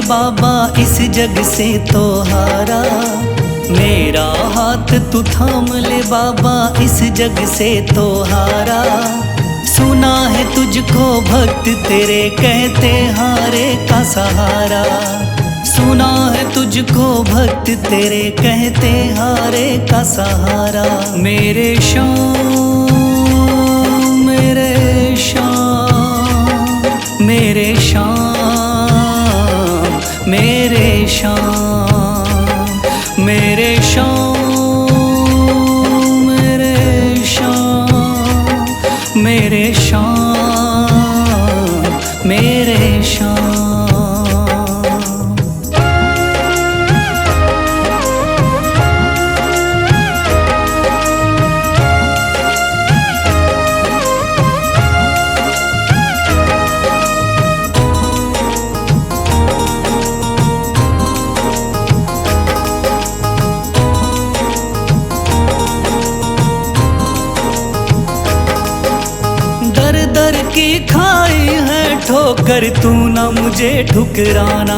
बाबा इस जग से तो हारा। मेरा हाथ तू थाम ले बाबा इस जग से तो हारा। सुना है तुझको भक्त तेरे कहते हारे का सहारा। सुना है तुझको भक्त तेरे कहते हारे का सहारा। मेरे श्याम मेरे श्याम मेरे श्याम मेरे श्याम मेरे श्याम मेरे श्याम मेरे श्याम मेरे श्याम। दर की खाई है ठोकर तू ना मुझे ठुकराना।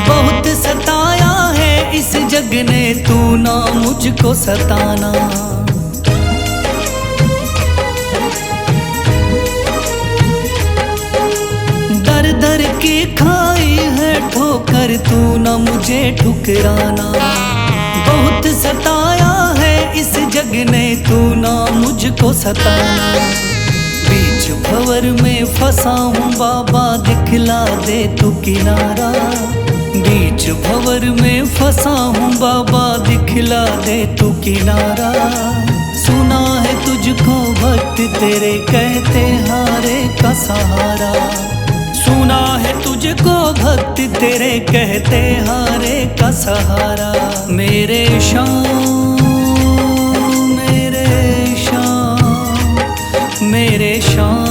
बहुत सताया है इस जग ने तू ना मुझको सताना। दर दर की खाई है ठोकर तू ना मुझे ठुकराना। बहुत सताया है इस जग ने तू ना मुझको सताना। बीच भंवर में फंसा हूँ बाबा दिखला दे तू किनारा। बीच भंवर में फंसा हूँ बाबा दिखला दे तू किनारा। सुना है तुझको भक्त तेरे कहते हारे का सहारा। सुना है तुझको भक्त तेरे कहते हारे का सहारा। मेरे श्याम मेरे श्याम मेरे श्याम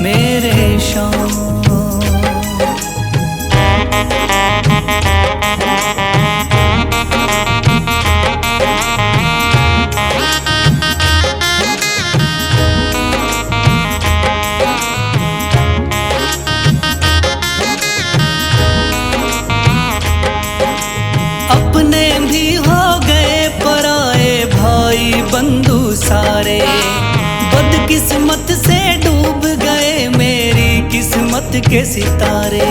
मेरे श्याम। अपने भी हो गए पराए भाई बंधु सारे। बदकिस्मत से डूब गए मेरी किस्मत के सितारे।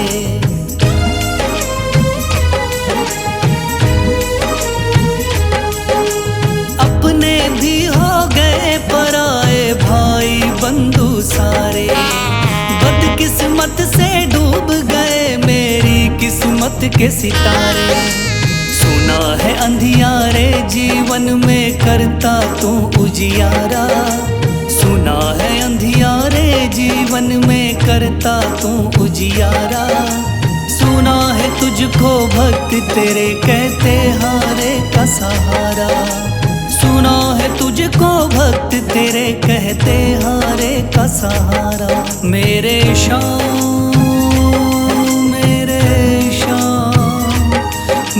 अपने भी हो गए पराए भाई बंधु सारे। बदकिस्मत से डूब गए मेरी किस्मत के सितारे। सुना है अंधियारे जीवन में करता तू उजियारा। सुना है अंधियारे जीवन में करता तू उजियारा। सुना है तुझको भक्त तेरे कहते हारे का सहारा। सुना है तुझको भक्त तेरे कहते हारे का सहारा। मेरे श्याम मेरे श्याम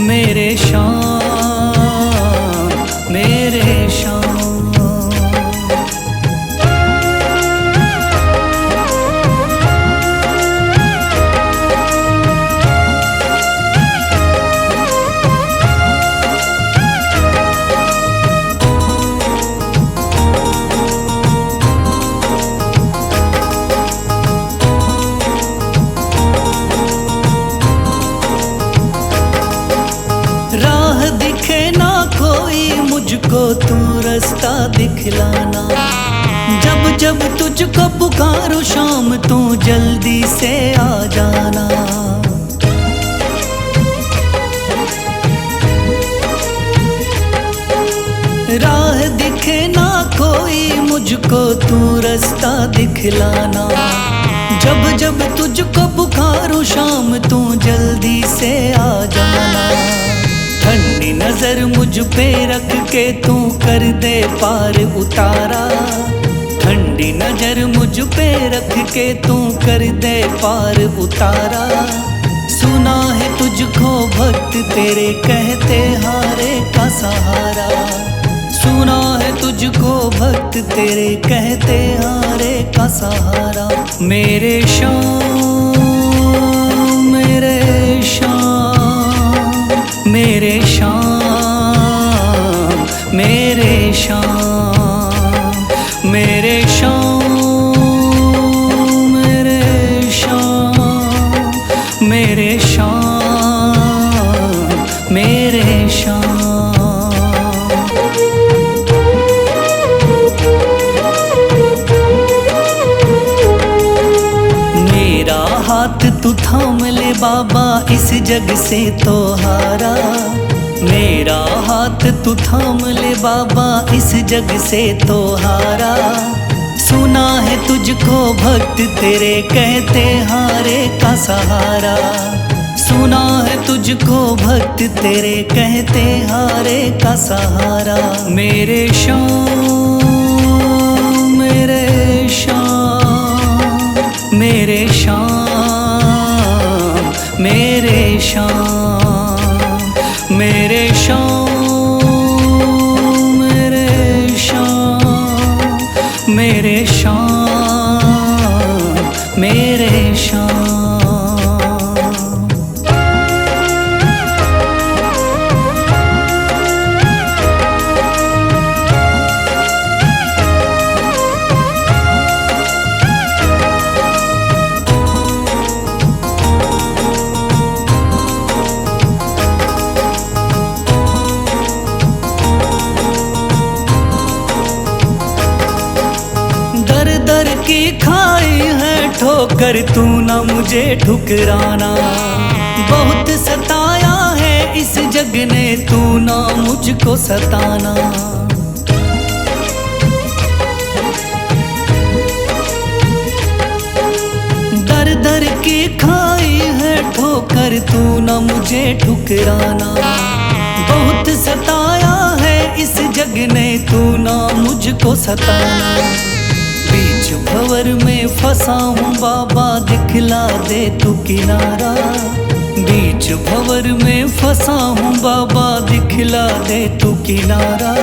मेरे श्याम मेरे श्याम। राह दिखे ना कोई मुझको तू रास्ता दिखलाना। जब जब तुझको पुकारूं शाम तू जल्दी से आ जाना। राह दिखे ना कोई मुझको तू रास्ता दिखलाना। जब जब तुझको पुकारूं शाम तू जल्दी से आ जाना। ठंडी नजर मुझ पे रख के तू कर दे पार उतारा। ठंडी नजर मुझ पे रख के तू कर दे पार उतारा। सुना है तुझको भक्त तेरे कहते हारे का सहारा। सुना है तुझको भक्त तेरे कहते हारे का सहारा। मेरे श्याम मेरे शाम, मेरे शाम, मेरे शाम, मेरे शाम, मेरे शाम, मेरे शाम, मेरे शाम। मेरा हाथ तू थाम ले बाबा, इस जग से तो हारा। मेरा हाथ तू थाम ले बाबा, इस जग से तो हारा। सुना है तुझको भक्त तेरे कहते हारे का सहारा। सुना है तुझको भक्त तेरे कहते हारे का सहारा। मेरे शाम, मेरे शाम, मेरे शाम, मेरे शाम, मेरे शाम, मेरे शाम, मेरे शाम, मेरे शाम। दर की खाई है ठोकर, तू ना मुझे ठुकराना। बहुत सताया है इस जग ने, तू ना मुझको सताना। दर दर की खाई है ठोकर, तू ना मुझे ठुकराना। बहुत सताया है इस जग ने, तू ना मुझको सताना। बीच भंवर में फंसा हूँ बाबा, दिखला दे तू किनारा। बीच भंवर में फंसा हूँ बाबा, दिखला दे तू किनारा।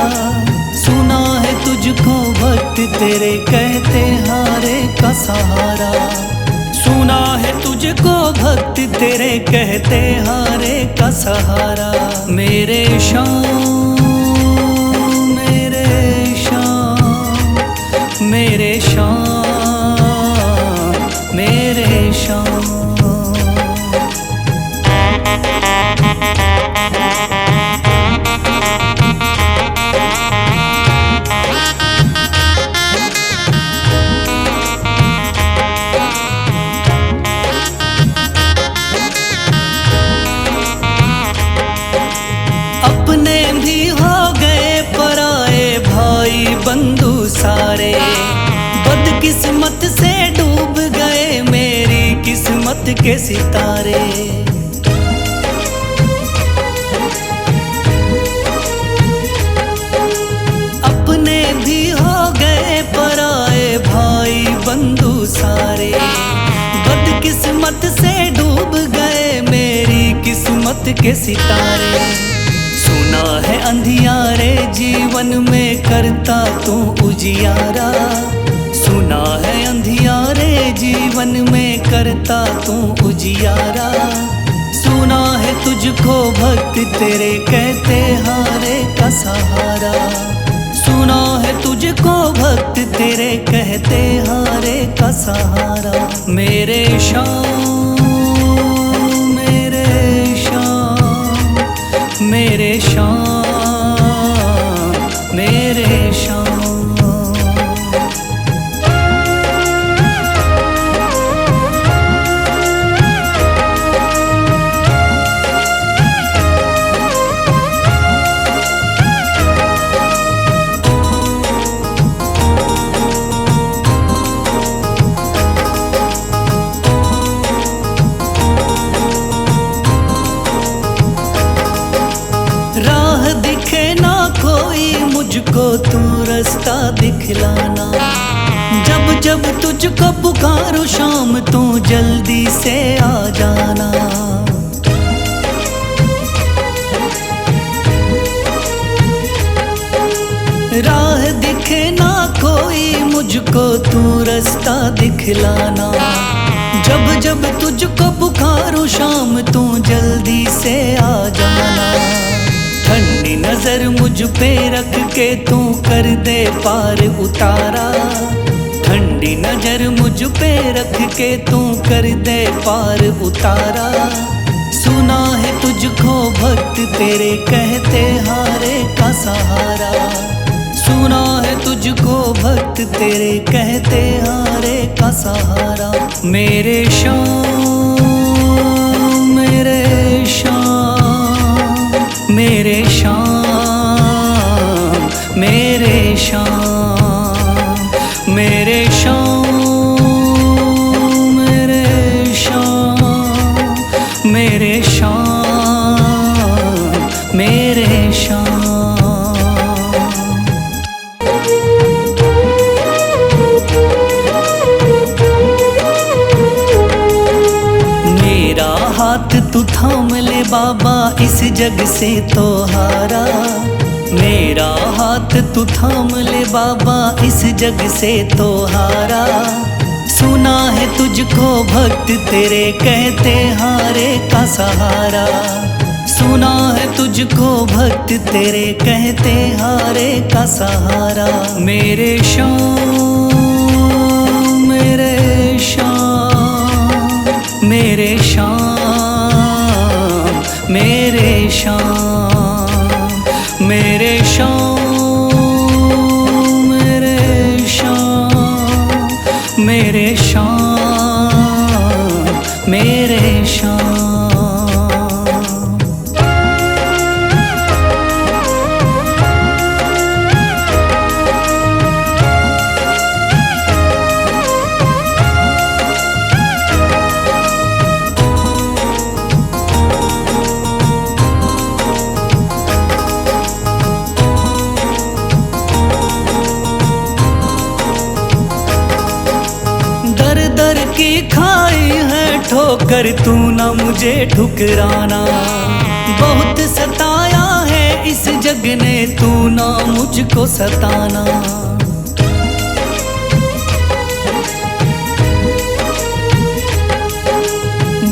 सुना है तुझको भक्त तेरे कहते हारे का सहारा। सुना है तुझको भक्त तेरे कहते हारे का सहारा। मेरे शाम, मेरे शाम, मेरे शाम, मेरे शाम। अपने भी हो गए पराए भाई बंधु सारे। बदकिस्मत से डूब गए मेरी किस्मत के सितारे। अपने भी हो गए पराए भाई बंधु सारे। बदकिस्मत से डूब गए मेरी किस्मत के सितारे। सुना है अंधियारे जीवन में करता तू उजियारा। सुना है अंधियारे जीवन में करता तू उजियारा। सुना है तुझको भक्त तेरे कहते हारे का सहारा। सुना है तुझको भक्त तेरे कहते हारे का सहारा। मेरे शाम, मेरे शाम, मेरे शाम, मेरे शाम। राह दिखे ना कोई मुझको, तू रास्ता दिखलाना। जब जब तुझको पुकारूं शाम, तू जल्दी से आ जाना। राह दिखे ना कोई मुझको, तू रास्ता दिखलाना। जब जब तुझको पुकारूं शाम तू जल्दी से आ जाना। ठंडी नजर मुझ पे रख के तू कर दे पार उतारा। ठंडी नजर मुझ पे रख के तू कर दे पार उतारा। सुना है तुझको भक्त तेरे कहते हारे का सहारा। सुना है तुझको भक्त तेरे कहते हारे का सहारा। मेरे श्याम मेरे श्याम मेरे श्याम मेरे श्याम मेरे श्याम मेरे श्याम मेरे श्याम मेरे श्याम। मेरा हाथ तू थाम ले बाबा इस जग से तो हारा। मेरा हाथ तू थाम ले बाबा इस जग से तो हारा। सुना है तुझको भक्त तेरे कहते हारे का सहारा। सुना है तुझको भक्त तेरे कहते हारे का सहारा। मेरे श्याम मेरे श्याम मेरे श्याम मेरे श्याम मेरे श्याम मेरे श्याम मेरे श्याम मेरे श्याम। दर दर की खाई है ठोकर तू ना मुझे ठुकराना। बहुत सताया है इस जग ने तू ना मुझको सताना।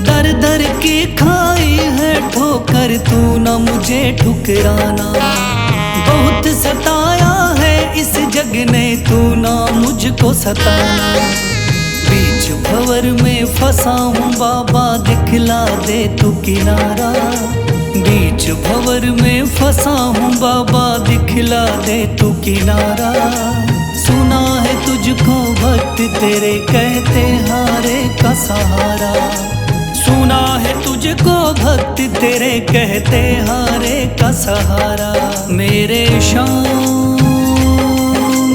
दर दर की खाई है ठोकर तू ना मुझे ठुकराना। बहुत सताया है इस जग ने तू ना मुझको सताना। बीच भंवर में फंसा हूँ बाबा दिखला दे तू किनारा। बीच भंवर में फंसा हूँ बाबा दिखला दे तू किनारा। सुना है तुझको भक्त तेरे कहते हारे का सहारा। सुना है तुझको भक्त तेरे कहते हारे का सहारा। मेरे श्याम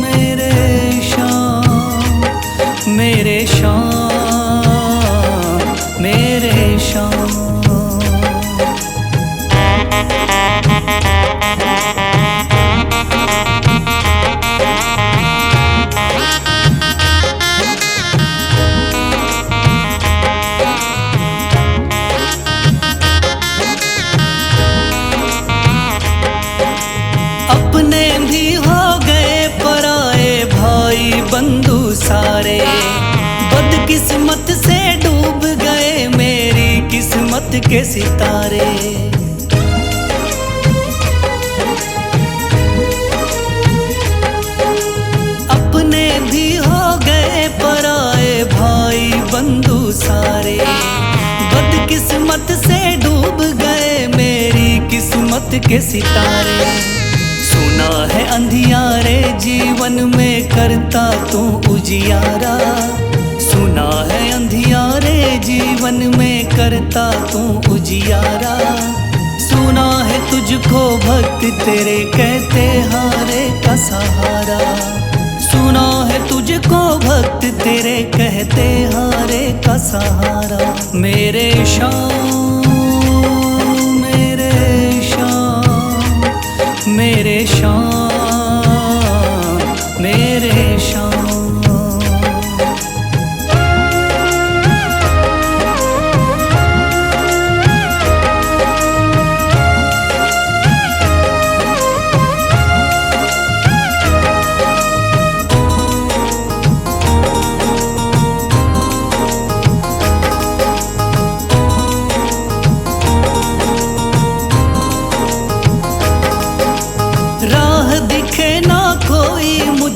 मेरे श्याम मेरे श्याम मेरे श्याम। अपने भी हो गए पराए भाई बंधु सारे। बदकिस्मत से डूब गए मेरी किस्मत के सितारे। अपने भी हो गए पराए भाई बंधु सारे। बदकिस्मत से डूब गए मेरी किस्मत के सितारे। सुना है अंधियारे जीवन में करता तू उजियारा। सुना है अंधियारे जीवन में करता तू उजियारा। सुना है तुझको भक्त तेरे कहते हारे का सहारा। सुना है तुझको भक्त तेरे कहते हारे का सहारा। मेरे श्याम मेरे श्याम मेरे श्याम मेरे श्याम।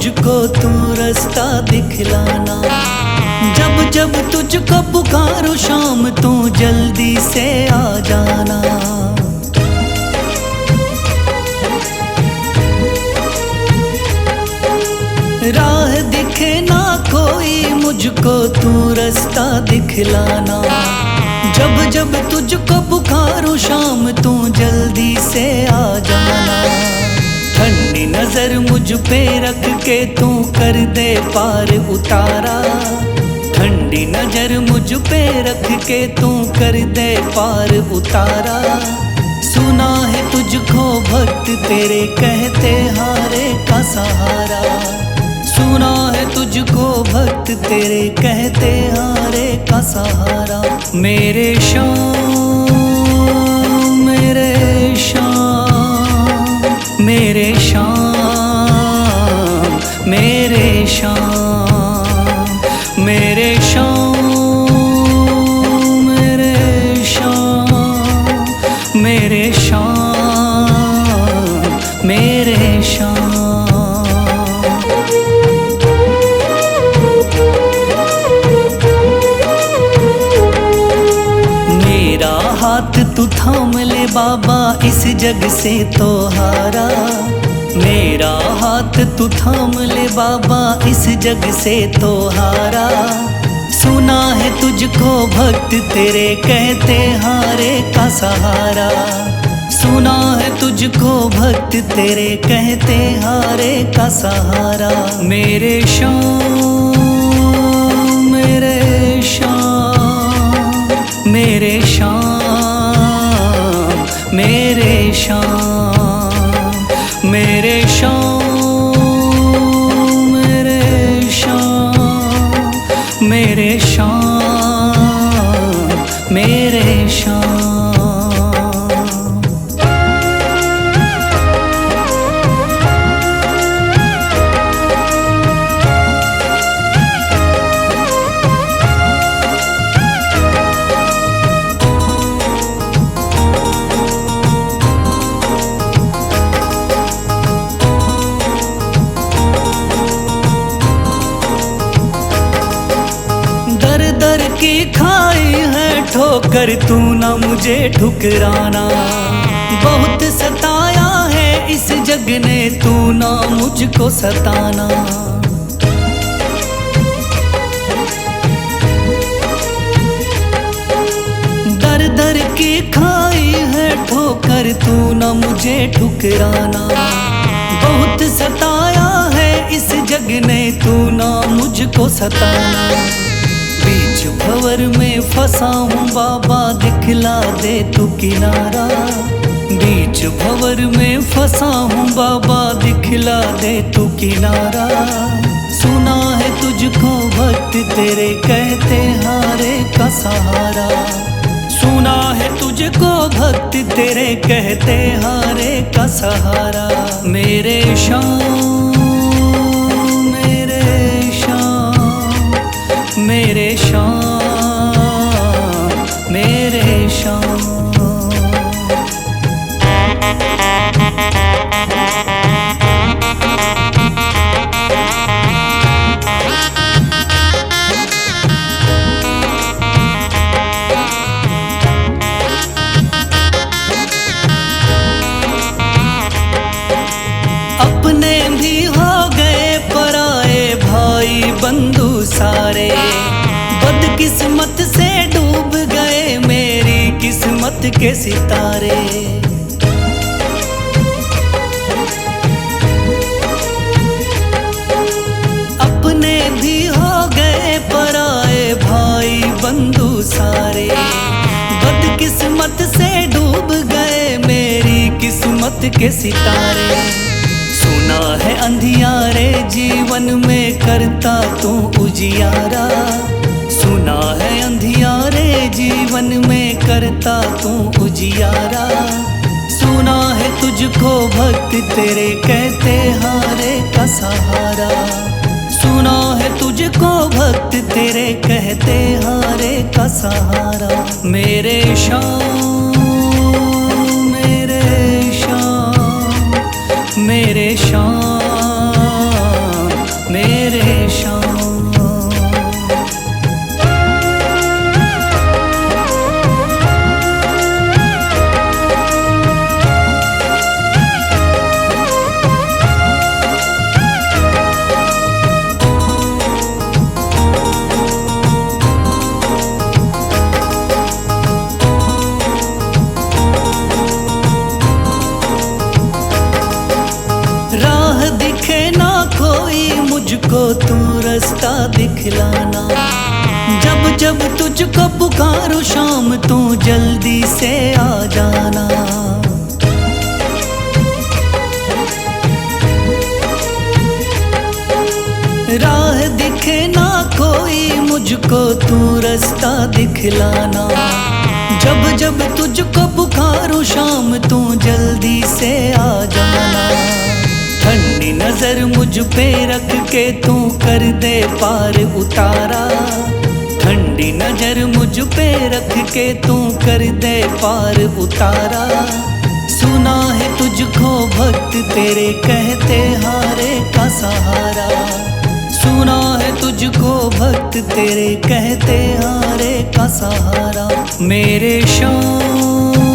मुझको तू रास्ता दिखलाना। जब जब तुझको पुकारूं शाम तू जल्दी से आ जाना। राह दिखे ना कोई मुझको तू रास्ता दिखलाना। जब जब तुझको पुकारूं शाम तू जल्दी से आ जाना। ठंडी नजर मुझ पे रख के तू कर दे पार उतारा। ठंडी नजर मुझ पे रख के तू कर दे पार उतारा। सुना है तुझको भक्त तेरे कहते हारे का सहारा। सुना है तुझको भक्त तेरे कहते हारे का सहारा। मेरे शाम मेरे शाम मेरे शाम मेरे शाम मेरे शाम मेरे शाम मेरे शाम मेरे शाम। मेरा हाथ तू थाम ले बाबा इस जग से तो हारा। मेरा हाथ तू थाम ले बाबा इस जग से तो हारा। सुना है तुझको भक्त तेरे कहते हारे का सहारा। सुना है तुझको भक्त तेरे कहते हारे का सहारा। मेरे शाम मेरे शाम मेरे शाम मेरे शाम मेरे शाम मेरे शाम मेरे शाम मेरे शाम। दर की खाई है ठोकर तू ना मुझे ठुकराना। बहुत सताया है इस जग ने तू ना मुझको सताना। दर दर की खाई है ठोकर तू ना मुझे ठुकराना। बहुत सताया है इस जग ने तू ना मुझको सताना। बीच भंवर में फंसा हूँ बाबा दिखला दे तू किनारा। बीच भंवर में फंसा हूँ बाबा दिखला दे तू किनारा। सुना है तुझको भक्त तेरे कहते हारे का सहारा। सुना है तुझको भक्त तेरे कहते हारे का सहारा। मेरे शाम मेरे शाम मेरे शाम मेरे शाम। अपने भी हो गए पराए भाई बंधु सारे। बदकिस्मत से डूब गए मेरी किस्मत के सितारे। अपने भी हो गए पराए भाई बंधु सारे। बदकिस्मत से डूब गए मेरी किस्मत के सितारे। सुना है अंधियारे जीवन में करता तू उजियारा। सुना है अंधियारे जीवन में करता तू उजियारा। सुना है तुझको भक्त तेरे कहते हारे का सहारा। सुना है तुझको भक्त तेरे कहते हारे का सहारा। मेरे शाम मेरे शाम मेरे शाम मुझको तू रास्ता दिखलाना। जब जब तुझको पुकारूं शाम तू जल्दी से आ जाना। राह दिखे ना कोई मुझको तू रास्ता दिखलाना। जब जब तुझको पुकारूं शाम तू जल्दी से आ जाना। ठंडी नजर मुझ पे रख के तू कर दे पार उतारा। ठंडी नजर मुझ पे रख के तू कर दे पार उतारा। सुना है तुझको भक्त तेरे कहते हारे का सहारा। सुना है तुझको भक्त तेरे कहते हारे का सहारा। मेरे शाम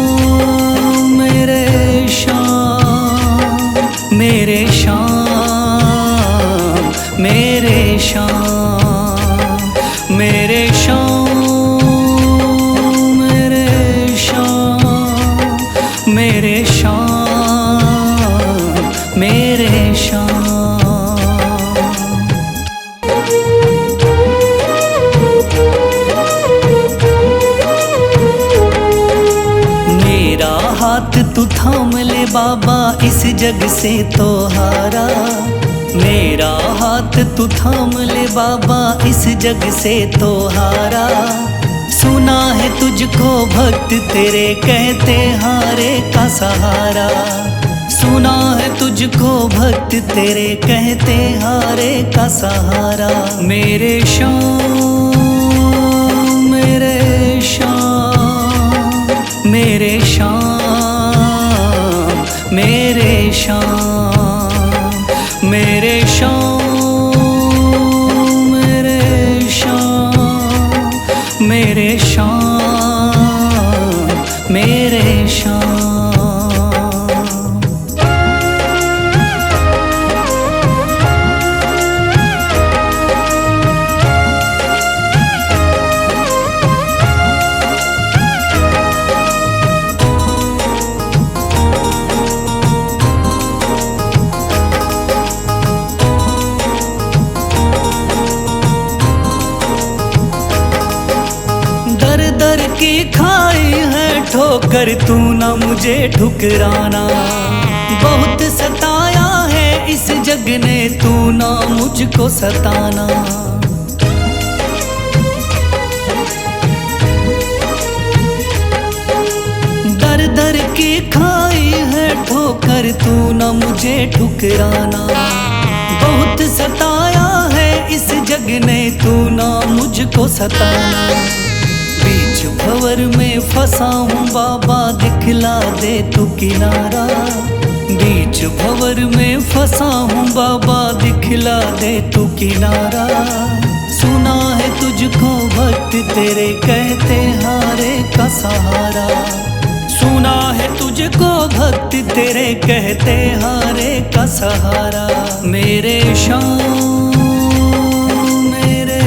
मेरे शाम मेरे शाम मेरे शाम मेरे शाम मेरे शाम मेरे शाम मेरे शाम। हाथ तू थाम ले बाबा इस जग से तो हारा। मेरा हाथ तू थाम ले बाबा इस जग से तो हारा। सुना है तुझको भक्त तेरे कहते हारे का सहारा। सुना है तुझको भक्त तेरे कहते हारे का सहारा। मेरे शाम मेरे शाम मेरे शाम मेरे शाम मेरे शाम मेरे शाम मेरे शाम मेरे शाम। दर की खाई है ठोकर तू ना मुझे ठुकराना। बहुत सताया है इस जग ने तू ना मुझको सताना। दर दर की खाई है ठोकर तू ना मुझे ठुकराना। बहुत सताया है इस जग ने तू ना मुझको सताना। बीच भंवर में फंसा हूँ बाबा दिखला दे तू किनारा। बीच भंवर में फंसा हूँ बाबा दिखला दे तू किनारा। सुना है तुझको भक्त तेरे कहते हारे का सहारा। सुना है तुझको भक्त तेरे कहते हारे का सहारा। मेरे शाम मेरे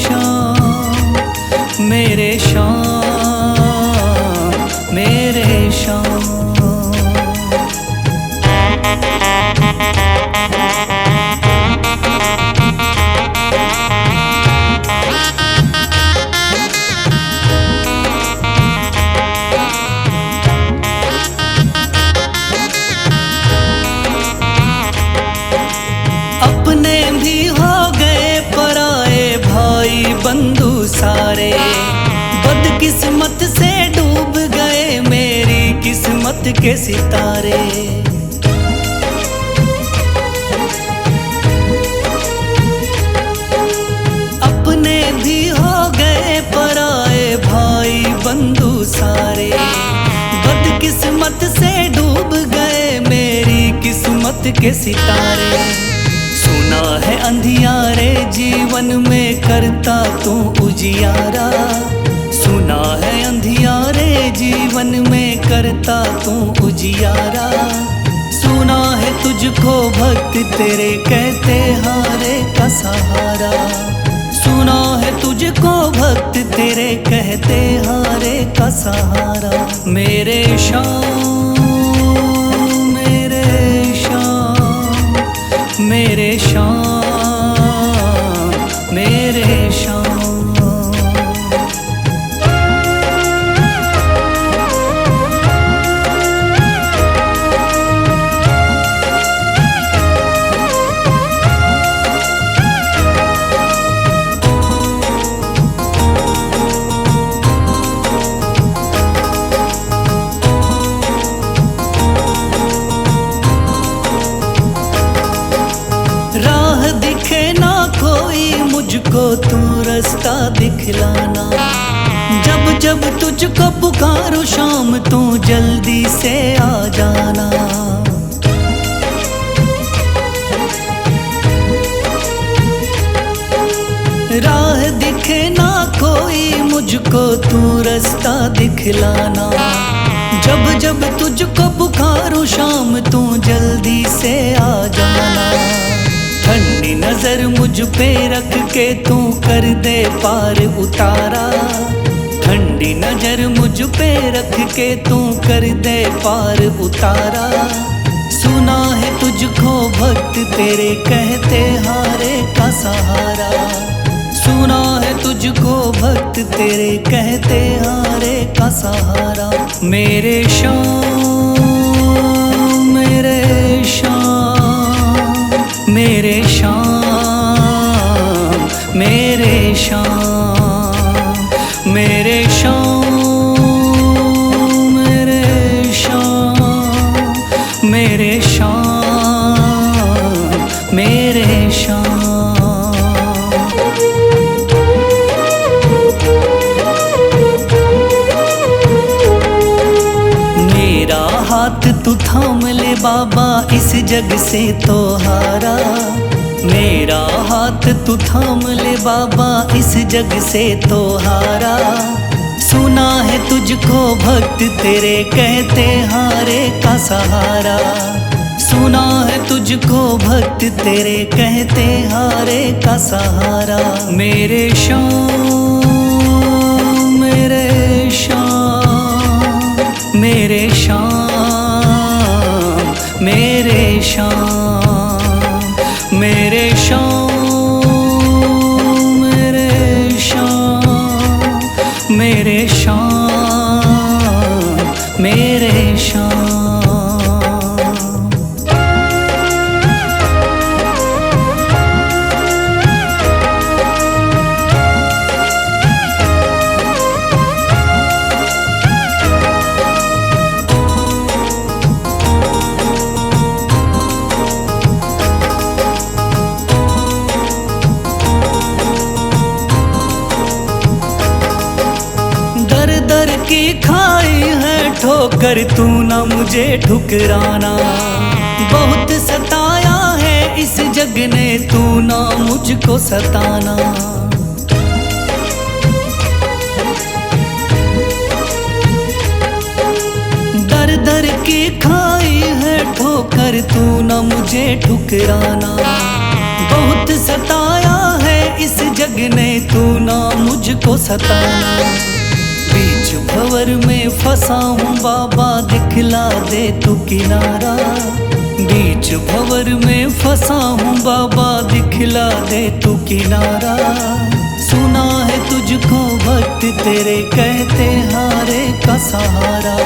शाम मेरे शाम मेरे शाम। अपने भी हो गए पराए भाई बंधु सारे। बदकिस्मत से डूब गए मेरी किस्मत के सितारे। अपने भी हो गए पराए भाई बंधु सारे। बदकिस्मत से डूब गए मेरी किस्मत के सितारे। सुना है अंधियारे जीवन में करता तू उजियारा। सुना है अंधियारे जीवन में करता तू उजियारा। सुना है तुझको भक्त तेरे कहते हारे का सहारा। सुना है तुझको भक्त तेरे कहते हारे का सहारा। मेरे शाम मेरे शाम मेरे शाम मुझको तू रास्ता दिखलाना। जब जब तुझको पुकारूं शाम तू जल्दी से आ जाना। राह दिखे ना कोई मुझको तू रास्ता दिखलाना। जब जब तुझको पुकारूं शाम तू जल्दी से आ जाना। ठंडी नजर मुझ पे रख के तू कर दे पार उतारा। ठंडी नजर मुझ पे रख के तू कर दे पार उतारा। सुना है तुझको भक्त तेरे कहते हारे का सहारा। सुना है तुझको भक्त तेरे कहते हारे का सहारा। मेरे शाम मेरे शाम मेरे शाम मेरे शाम मेरे शाम मेरे शाम मेरे शाम मेरे शाम। मेरा हाथ तू थाम ले बाबा इस जग से तो हारा। मेरा हाथ तू थाम ले बाबा इस जग से तो हारा। सुना है तुझको भक्त तेरे कहते हारे का सहारा। सुना है तुझको भक्त तेरे कहते हारे का सहारा। मेरे शाम मेरे शाम मेरे शाम मेरे शाम मेरे शाम मेरे शाम मेरे शाम मेरे शाम। दर की खाई है ठोकर तू ना मुझे ठुकराना। बहुत सताया है इस जग ने तू ना मुझको सताना। दर दर की खाई है ठोकर तू ना मुझे ठुकराना। बहुत सताया है इस जग ने तू ना मुझको सताना। बीच भंवर में फंसा हूँ बाबा दिखला दे तू किनारा। बीच भंवर में फंसा हूँ बाबा दिखला दे तू किनारा। सुना है तुझको भक्त तेरे कहते हारे का सहारा।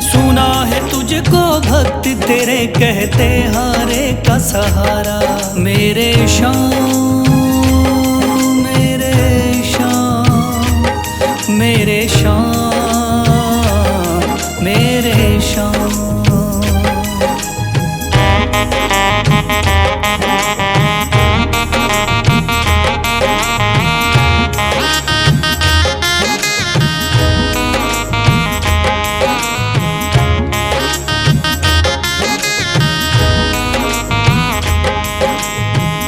सुना है तुझको भक्त तेरे कहते हारे का सहारा। मेरे शाम मेरे शाम मेरे शाम मेरे शाम।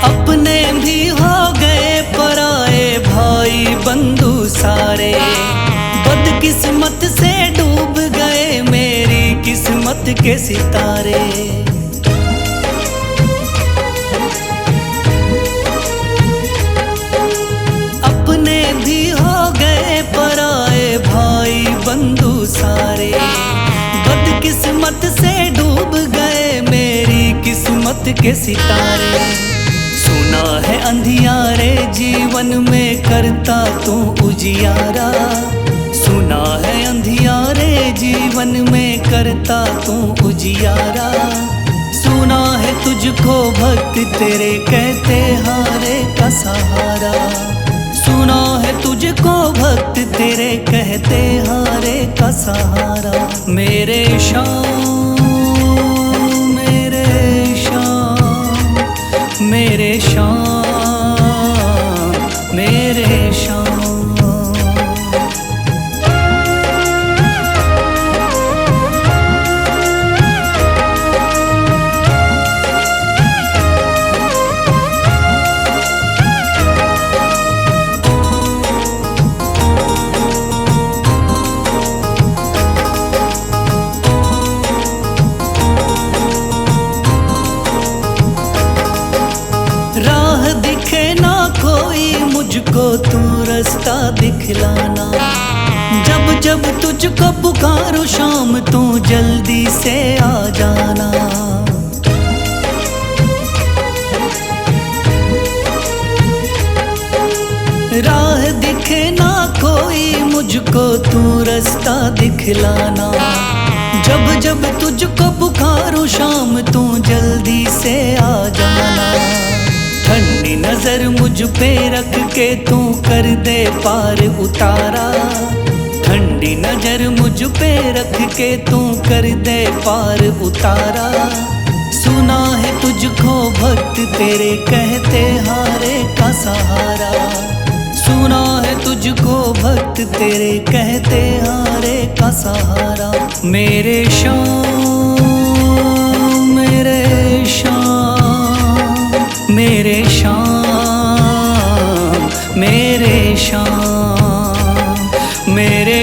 अपने भी हो गए पराए भाई बंधु सारे। बदकिस्मत से डूब गए मेरी किस्मत के सितारे। अपने भी हो गए पराए भाई बंधु सारे। बदकिस्मत से डूब गए मेरी किस्मत के सितारे। सुना है अंधियारे जीवन में करता तू उजियारा। सुना है अंधियारे जीवन में करता तू उजियारा। सुना है तुझको भक्त तेरे कहते हारे का सहारा। सुना है तुझको भक्त तेरे कहते हारे का सहारा। मेरे शाम मेरे शाम मेरे शाम मुझको तू रास्ता दिखलाना। जब जब तुझको पुकारूं शाम तू जल्दी से आ जाना। राह दिखे ना कोई मुझको तू रास्ता दिखलाना। जब जब तुझको पुकारूं शाम तू जल्दी से आ जाना। ठंडी नजर मुझ पे रख के तू कर दे पार उतारा। ठंडी नजर मुझ पे रख के तू कर दे पार उतारा। सुना है तुझको भक्त तेरे कहते हारे का सहारा। सुना है तुझको भक्त तेरे कहते हारे का सहारा। मेरे शाम मेरे शाम मेरे शाम मेरे शाम मेरे